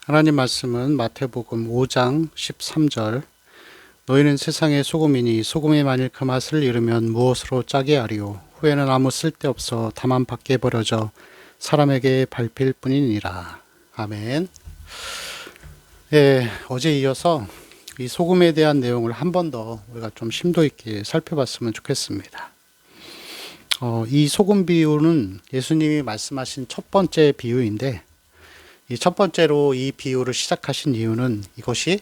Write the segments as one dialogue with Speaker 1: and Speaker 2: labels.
Speaker 1: 하나님 말씀은 마태복음 5장 13절. 너희는 세상의 소금이니 소금이 만일 그 맛을 잃으면 무엇으로 짜게 하리요. 후에는 아무 쓸데없어 다만 밖에 버려져 사람에게 밟힐 뿐이니라. 아멘. 예, 어제 이어서 이 소금에 대한 내용을 한 번 더 우리가 좀 심도 있게 살펴봤으면 좋겠습니다. 이 소금 비유는 예수님이 말씀하신 첫 번째 비유인데, 이 첫 번째로 이 비유를 시작하신 이유는 이것이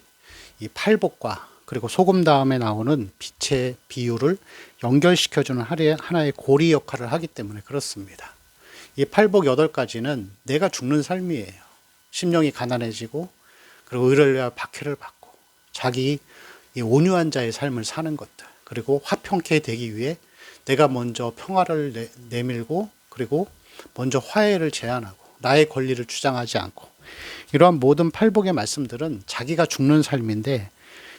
Speaker 1: 이 팔복과 그리고 소금 다음에 나오는 빛의 비유를 연결시켜주는 하나의 고리 역할을 하기 때문에 그렇습니다. 이 팔복 8가지는 내가 죽는 삶이에요. 심령이 가난해지고 그리고 의를 위하여 박해를 받고 자기 이 온유한 자의 삶을 사는 것들, 그리고 화평케 되기 위해 내가 먼저 평화를 내밀고 그리고 먼저 화해를 제안하고 나의 권리를 주장하지 않고, 이러한 모든 팔복의 말씀들은 자기가 죽는 삶인데,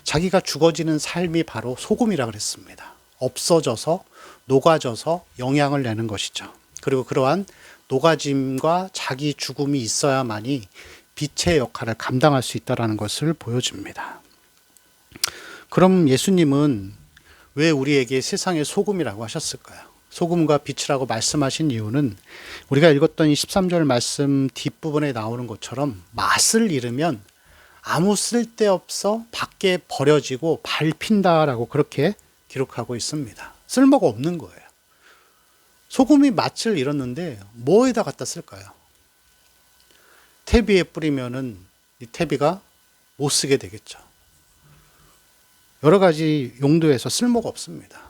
Speaker 1: 자기가 죽어지는 삶이 바로 소금이라 그랬습니다. 없어져서 녹아져서 영향을 내는 것이죠. 그리고 그러한 녹아짐과 자기 죽음이 있어야만이 빛의 역할을 감당할 수 있다는 것을 보여줍니다. 그럼 예수님은 왜 우리에게 세상의 소금이라고 하셨을까요? 소금과 빛이라고 말씀하신 이유는 우리가 읽었던 이 13절 말씀 뒷부분에 나오는 것처럼 맛을 잃으면 아무 쓸데없어 밖에 버려지고 밟힌다라고 그렇게 기록하고 있습니다. 쓸모가 없는 거예요. 소금이 맛을 잃었는데 뭐에다 갖다 쓸까요? 퇴비에 뿌리면은 이 퇴비가 못 쓰게 되겠죠. 여러 가지 용도에서 쓸모가 없습니다.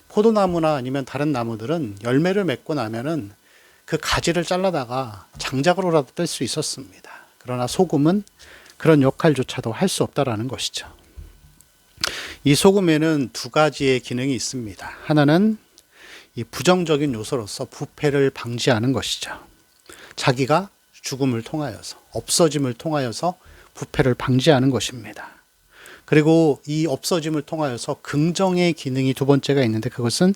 Speaker 1: 포도나무나 아니면 다른 나무들은 열매를 맺고 나면은 그 가지를 잘라다가 장작으로라도 뗄 수 있었습니다. 그러나 소금은 그런 역할조차도 할 수 없다라는 것이죠. 이 소금에는 두 가지의 기능이 있습니다. 하나는 이 부정적인 요소로서 부패를 방지하는 것이죠. 자기가 죽음을 통하여서, 없어짐을 통하여서 부패를 방지하는 것입니다. 그리고 이 없어짐을 통하여서 긍정의 기능이 두 번째가 있는데, 그것은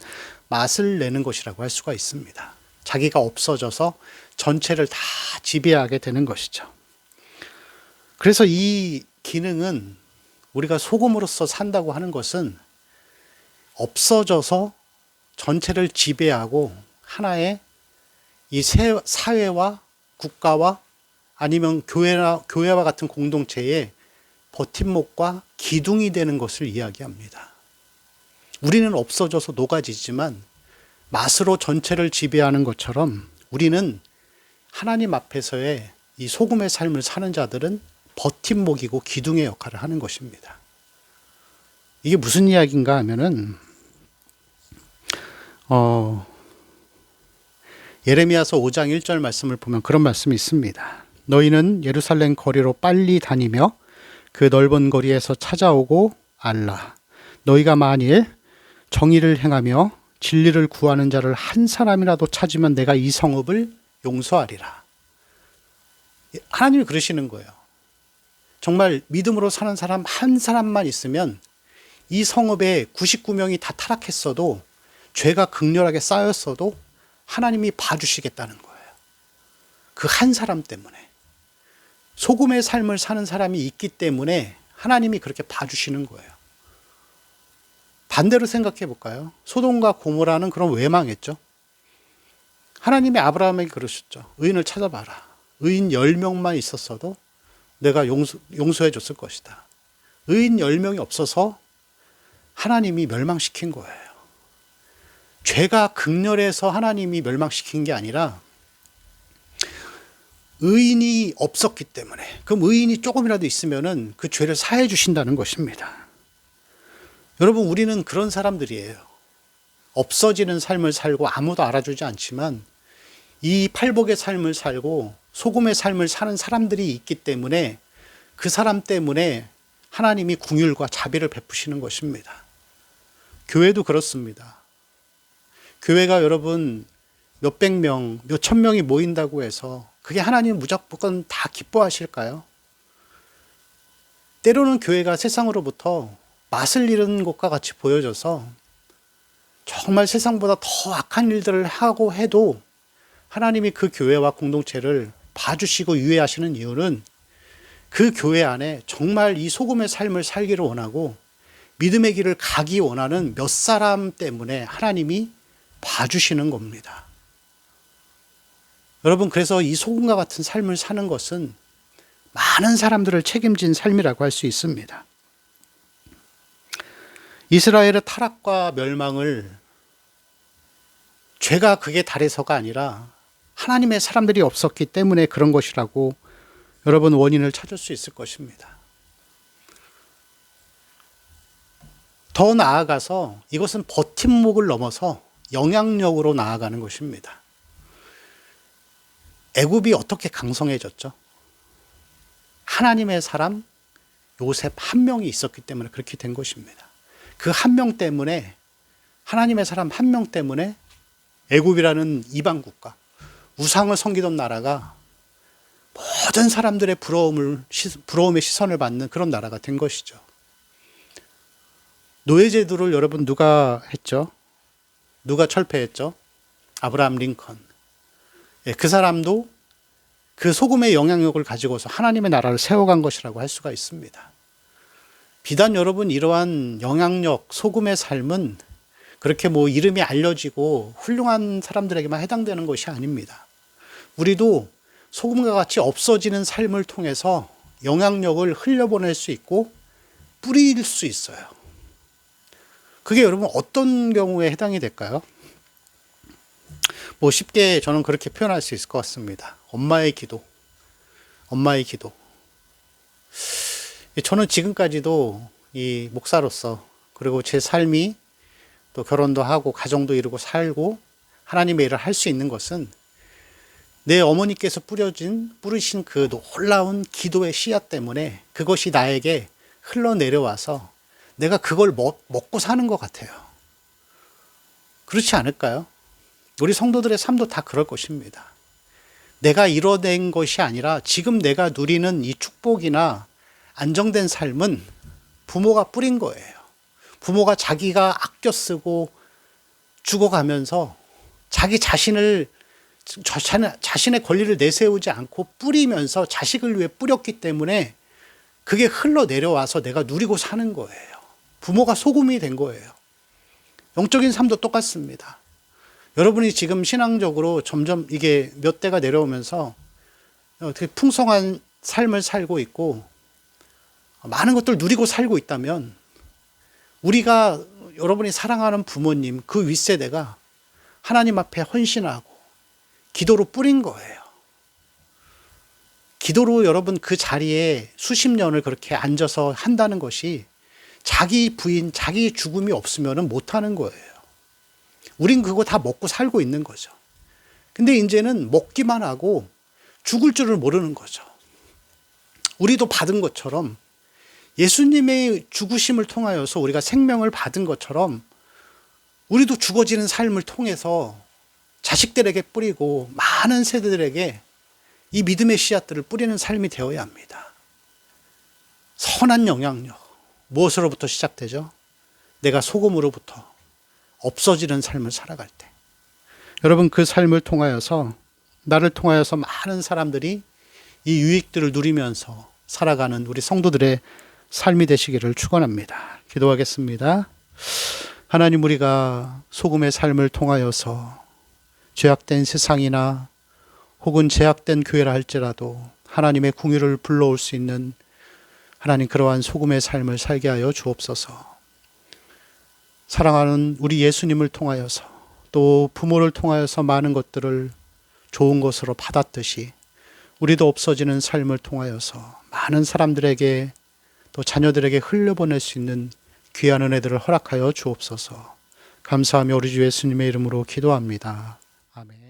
Speaker 1: 맛을 내는 것이라고 할 수가 있습니다. 자기가 없어져서 전체를 다 지배하게 되는 것이죠. 그래서 이 기능은, 우리가 소금으로서 산다고 하는 것은 없어져서 전체를 지배하고 하나의 이 사회와 국가와 아니면 교회와 같은 공동체의 버팀목과 기둥이 되는 것을 이야기합니다. 우리는 없어져서 녹아지지만 맛으로 전체를 지배하는 것처럼 우리는 하나님 앞에서의 이 소금의 삶을 사는 자들은 버팀목이고 기둥의 역할을 하는 것입니다. 이게 무슨 이야기인가 하면은 예레미야서 5장 1절 말씀을 보면 그런 말씀이 있습니다. 너희는 예루살렘 거리로 빨리 다니며 그 넓은 거리에서 찾아오고 알라. 너희가 만일 정의를 행하며 진리를 구하는 자를 한 사람이라도 찾으면 내가 이 성읍을 용서하리라. 하나님이 그러시는 거예요. 정말 믿음으로 사는 사람 한 사람만 있으면 이 성읍에 99명이 다 타락했어도, 죄가 극렬하게 쌓였어도 하나님이 봐주시겠다는 거예요. 그 한 사람 때문에. 소금의 삶을 사는 사람이 있기 때문에 하나님이 그렇게 봐주시는 거예요. 반대로 생각해 볼까요? 소돔과 고모라는 그럼 왜 망했죠? 하나님이 아브라함에게 그러셨죠. 의인을 찾아봐라. 의인 10명만 있었어도 내가 용서해 줬을 것이다. 의인 10명이 없어서 하나님이 멸망시킨 거예요. 죄가 극렬해서 하나님이 멸망시킨 게 아니라 의인이 없었기 때문에, 그럼 의인이 조금이라도 있으면은 그 죄를 사해 주신다는 것입니다. 여러분, 우리는 그런 사람들이에요. 없어지는 삶을 살고 아무도 알아주지 않지만 이 팔복의 삶을 살고 소금의 삶을 사는 사람들이 있기 때문에 그 사람 때문에 하나님이 긍휼과 자비를 베푸시는 것입니다. 교회도 그렇습니다. 교회가 여러분 몇백 명, 몇천 명이 모인다고 해서 그게 하나님 무조건 다 기뻐하실까요? 때로는 교회가 세상으로부터 맛을 잃은 것과 같이 보여져서 정말 세상보다 더 악한 일들을 하고 해도 하나님이 그 교회와 공동체를 봐주시고 유예하시는 이유는 그 교회 안에 정말 이 소금의 삶을 살기를 원하고 믿음의 길을 가기 원하는 몇 사람 때문에 하나님이 봐주시는 겁니다. 여러분, 그래서 이 소금과 같은 삶을 사는 것은 많은 사람들을 책임진 삶이라고 할 수 있습니다. 이스라엘의 타락과 멸망을 죄가 그게 달해서가 아니라 하나님의 사람들이 없었기 때문에 그런 것이라고 여러분 원인을 찾을 수 있을 것입니다. 더 나아가서 이것은 버팀목을 넘어서 영향력으로 나아가는 것입니다. 애굽이 어떻게 강성해졌죠? 하나님의 사람 요셉 한 명이 있었기 때문에 그렇게 된 것입니다. 그 한 명 때문에, 하나님의 사람 한 명 때문에 애굽이라는 이방 국가, 우상을 섬기던 나라가 모든 사람들의 부러움의 시선을 받는 그런 나라가 된 것이죠. 노예제도를 여러분 누가 했죠? 누가 철폐했죠? 아브라함 링컨. 그 사람도 그 소금의 영향력을 가지고서 하나님의 나라를 세워간 것이라고 할 수가 있습니다. 비단 여러분 이러한 영향력, 소금의 삶은 그렇게 이름이 알려지고 훌륭한 사람들에게만 해당되는 것이 아닙니다. 우리도 소금과 같이 없어지는 삶을 통해서 영향력을 흘려보낼 수 있고 뿌릴 수 있어요. 그게 여러분 어떤 경우에 해당이 될까요? 쉽게 저는 그렇게 표현할 수 있을 것 같습니다. 엄마의 기도. 저는 지금까지도 이 목사로서, 그리고 제 삶이 또 결혼도 하고 가정도 이루고 살고 하나님의 일을 할 수 있는 것은 내 어머니께서 뿌리신 그 놀라운 기도의 씨앗 때문에 그것이 나에게 흘러내려와서 내가 그걸 먹고 사는 것 같아요. 그렇지 않을까요? 우리 성도들의 삶도 다 그럴 것입니다. 내가 이뤄낸 것이 아니라 지금 내가 누리는 이 축복이나 안정된 삶은 부모가 뿌린 거예요. 부모가 자기가 아껴 쓰고 죽어가면서 자신의 권리를 내세우지 않고 뿌리면서 자식을 위해 뿌렸기 때문에 그게 흘러내려와서 내가 누리고 사는 거예요. 부모가 소금이 된 거예요. 영적인 삶도 똑같습니다. 여러분이 지금 신앙적으로 점점 이게 몇 대가 내려오면서 되게 풍성한 삶을 살고 있고 많은 것들을 누리고 살고 있다면 우리가, 여러분이 사랑하는 부모님, 그 윗세대가 하나님 앞에 헌신하고 기도로 뿌린 거예요. 기도로 여러분 그 자리에 수십 년을 그렇게 앉아서 한다는 것이 자기 부인, 자기 죽음이 없으면 못하는 거예요. 우린 그거 다 먹고 살고 있는 거죠. 근데 이제는 먹기만 하고 죽을 줄을 모르는 거죠. 우리도 받은 것처럼 예수님의 죽으심을 통하여서 우리가 생명을 받은 것처럼 우리도 죽어지는 삶을 통해서 자식들에게 뿌리고 많은 세대들에게 이 믿음의 씨앗들을 뿌리는 삶이 되어야 합니다. 선한 영향력, 무엇으로부터 시작되죠? 내가 소금으로부터 없어지는 삶을 살아갈 때, 여러분 그 삶을 통하여서, 나를 통하여서 많은 사람들이 이 유익들을 누리면서 살아가는 우리 성도들의 삶이 되시기를 축원합니다. 기도하겠습니다. 하나님, 우리가 소금의 삶을 통하여서 죄악된 세상이나 혹은 죄악된 교회라 할지라도 하나님의 궁유를 불러올 수 있는 하나님, 그러한 소금의 삶을 살게 하여 주옵소서. 사랑하는 우리 예수님을 통하여서, 또 부모를 통하여서 많은 것들을 좋은 것으로 받았듯이 우리도 없어지는 삶을 통하여서 많은 사람들에게, 또 자녀들에게 흘려보낼 수 있는 귀한 은혜들을 허락하여 주옵소서. 감사하며 우리 주 예수님의 이름으로 기도합니다. 아멘.